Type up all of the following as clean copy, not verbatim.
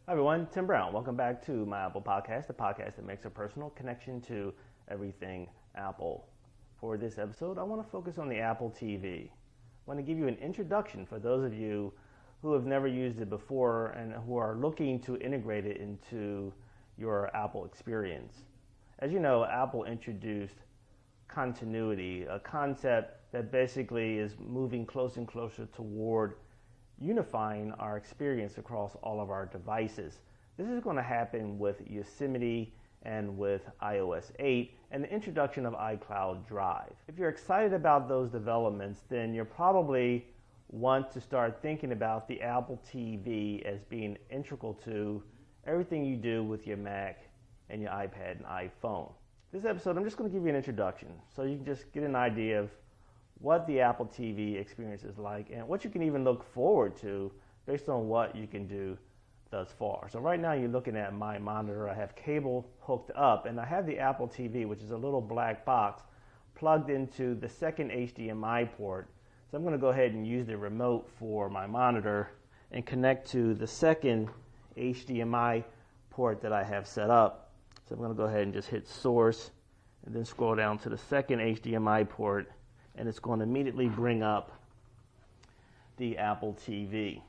Hi everyone, Tim Brown. Welcome back to my Apple Podcast, the podcast that makes a personal connection to everything Apple. For this episode, I want to focus on the Apple TV. I want to give you an introduction for those of you who have never used it before and who are looking to integrate it into your Apple experience. As you know, Apple introduced continuity, a concept that basically is moving closer and closer toward unifying our experience across all of our devices. This is going to happen with Yosemite and with iOS 8 and the introduction of iCloud Drive. If you're excited about those developments, then you probably want to start thinking about the Apple TV as being integral to everything you do with your Mac and your iPad and iPhone. This episode, I'm just going to give you an introduction so you can just get an idea of what the Apple TV experience is like and what you can even look forward to based on what you can do thus far. So right now you're looking at my monitor. I have cable hooked up and I have the Apple TV, which is a little black box, plugged into the second HDMI port. So I'm going to go ahead and use the remote for my monitor and connect to the second HDMI port that I have set up. So I'm going to go ahead and just hit source and then scroll down to the second HDMI port, and it's going to immediately bring up the Apple TV.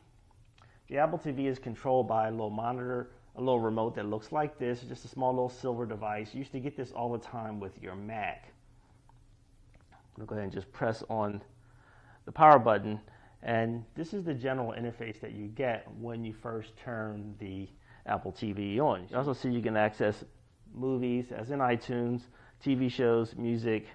The Apple TV is controlled by a little monitor, a little remote that looks like this, just a small little silver device. You used to get this all the time with your Mac. I'm going to go ahead and just press on the power button, and this is the general interface that you get when you first turn the Apple TV on. You also see you can access movies, as in iTunes, TV shows, music,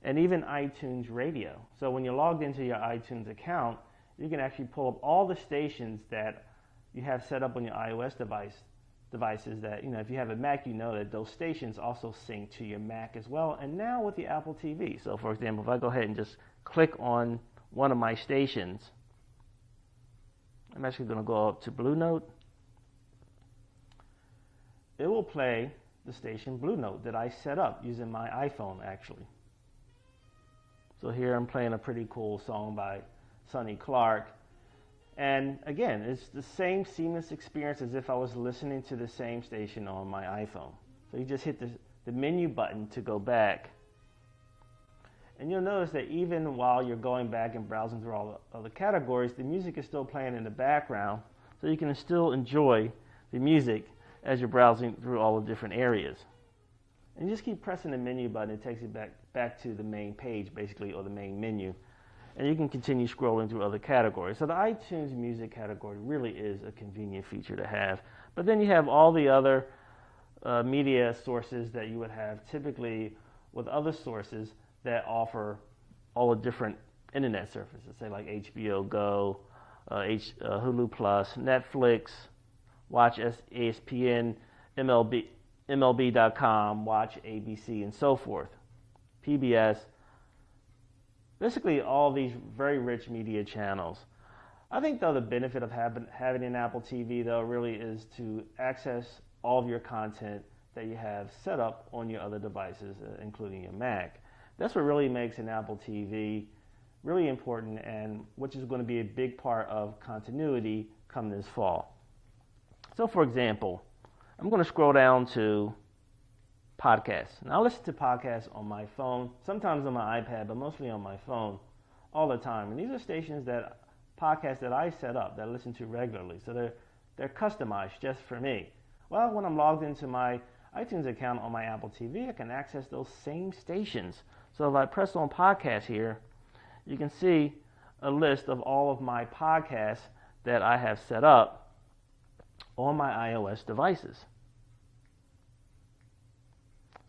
and even iTunes Radio. So when you're logged into your iTunes account, you can actually pull up all the stations that you have set up on your iOS devices that, if you have a Mac, you know that those stations also sync to your Mac as well. And now with the Apple TV. So for example, if I go ahead and just click on one of my stations, I'm actually going to go up to Blue Note. It will play the station Blue Note that I set up using my iPhone actually. So here I'm playing a pretty cool song by Sonny Clark. And again, it's the same seamless experience as if I was listening to the same station on my iPhone. So you just hit the menu button to go back. And you'll notice that even while you're going back and browsing through all the other categories, the music is still playing in the background. So you can still enjoy the music as you're browsing through all the different areas. And you just keep pressing the menu button. It takes you back to the main page, basically, or the main menu. And you can continue scrolling through other categories. So the iTunes music category really is a convenient feature to have. But then you have all the other media sources that you would have typically with other sources that offer all the different internet services, say like HBO Go, Hulu Plus, Netflix, Watch ESPN, MLB.com, Watch ABC, and so forth, PBS, basically all these very rich media channels. I think, though, the benefit of having an Apple TV, though, really is to access all of your content that you have set up on your other devices, including your Mac. That's what really makes an Apple TV really important, and which is going to be a big part of continuity come this fall. So, for example, I'm going to scroll down to podcasts. Now, I listen to podcasts on my phone, sometimes on my iPad, but mostly on my phone all the time. And these are podcasts that I set up, that I listen to regularly. So they're customized just for me. Well, when I'm logged into my iTunes account on my Apple TV, I can access those same stations. So if I press on podcast here, you can see a list of all of my podcasts that I have set up on my iOS devices.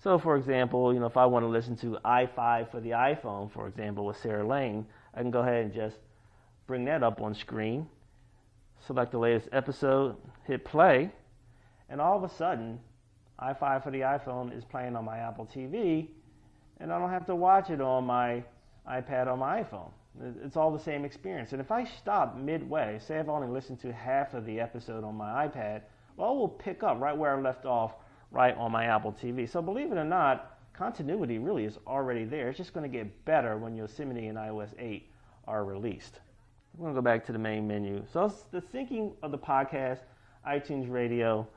So, for example, if I want to listen to i5 for the iPhone, for example, with Sarah Lane, I can go ahead and just bring that up on screen, select the latest episode, hit play, and all of a sudden, i5 for the iPhone is playing on my Apple TV, and I don't have to watch it on my iPad or my iPhone. It's all the same experience. And if I stop midway, say I've only listened to half of the episode on my iPad, well, it will pick up right where I left off right on my Apple TV. So believe it or not, continuity really is already there. It's just going to get better when Yosemite and iOS 8 are released. I'm going to go back to the main menu. So the syncing of the podcast, iTunes Radio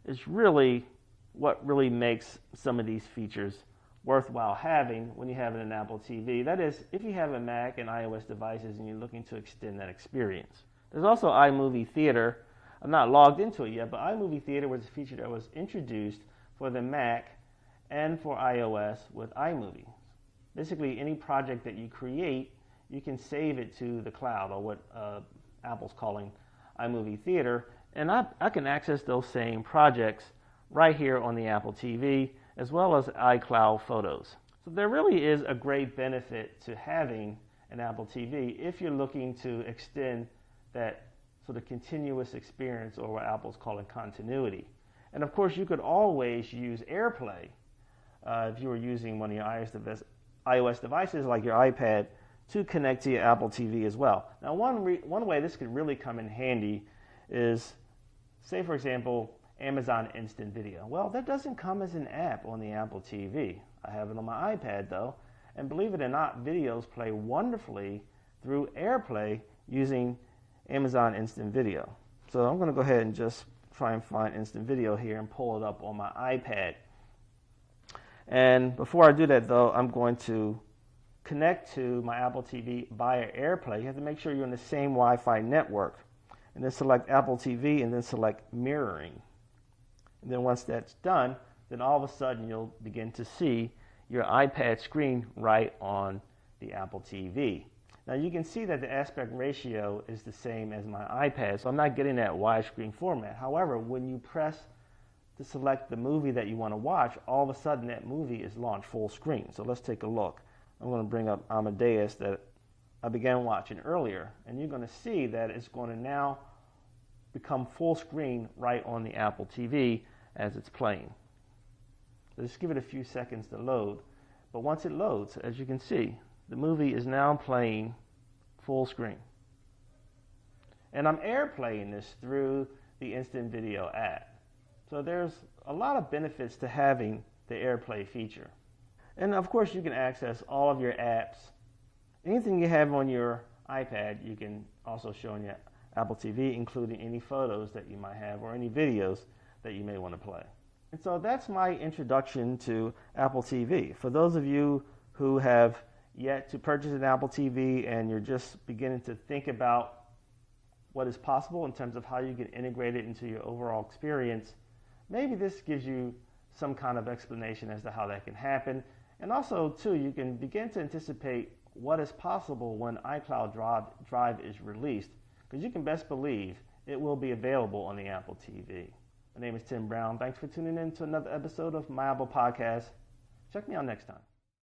is really what really makes some of these features worthwhile having when you have an Apple TV. That is, if you have a Mac and iOS devices and you're looking to extend that experience. There's also iMovie Theater. I'm not logged into it yet, but iMovie Theater was a feature that was introduced for the Mac and for iOS with iMovie. Basically, any project that you create, you can save it to the cloud, or what Apple's calling iMovie Theater, and I can access those same projects right here on the Apple TV, as well as iCloud photos. So there really is a great benefit to having an Apple TV if you're looking to extend that sort of continuous experience, or what Apple's calling continuity. And of course, you could always use AirPlay if you were using one of your iOS devices like your iPad to connect to your Apple TV as well. Now, one way this could really come in handy is, say for example, Amazon Instant Video. Well, that doesn't come as an app on the Apple TV. I have it on my iPad though, and believe it or not, videos play wonderfully through AirPlay using Amazon Instant Video. So I'm going to go ahead and just try and find Instant Video here and pull it up on my iPad. And before I do that though, I'm going to connect to my Apple TV via AirPlay. You have to make sure you're on the same Wi-Fi network. And then select Apple TV and then select mirroring. And then once that's done, then all of a sudden you'll begin to see your iPad screen right on the Apple TV. Now you can see that the aspect ratio is the same as my iPad, so I'm not getting that widescreen format. However, when you press to select the movie that you want to watch, all of a sudden that movie is launched full screen. So let's take a look. I'm going to bring up Amadeus that I began watching earlier, and you're going to see that it's going to now become full screen right on the Apple TV as it's playing. So just give it a few seconds to load, but once it loads, as you can see, the movie is now playing full screen. And I'm AirPlaying this through the Instant Video app. So there's a lot of benefits to having the AirPlay feature. And of course, you can access all of your apps. Anything you have on your iPad, you can also show on your Apple TV, including any photos that you might have or any videos that you may want to play. And so that's my introduction to Apple TV. For those of you who have yet to purchase an Apple TV and you're just beginning to think about what is possible in terms of how you can integrate it into your overall experience, maybe this gives you some kind of explanation as to how that can happen. And also, too, you can begin to anticipate what is possible when iCloud Drive is released, because you can best believe it will be available on the Apple TV. My name is Tim Brown. Thanks for tuning in to another episode of My Apple Podcast. Check me out next time.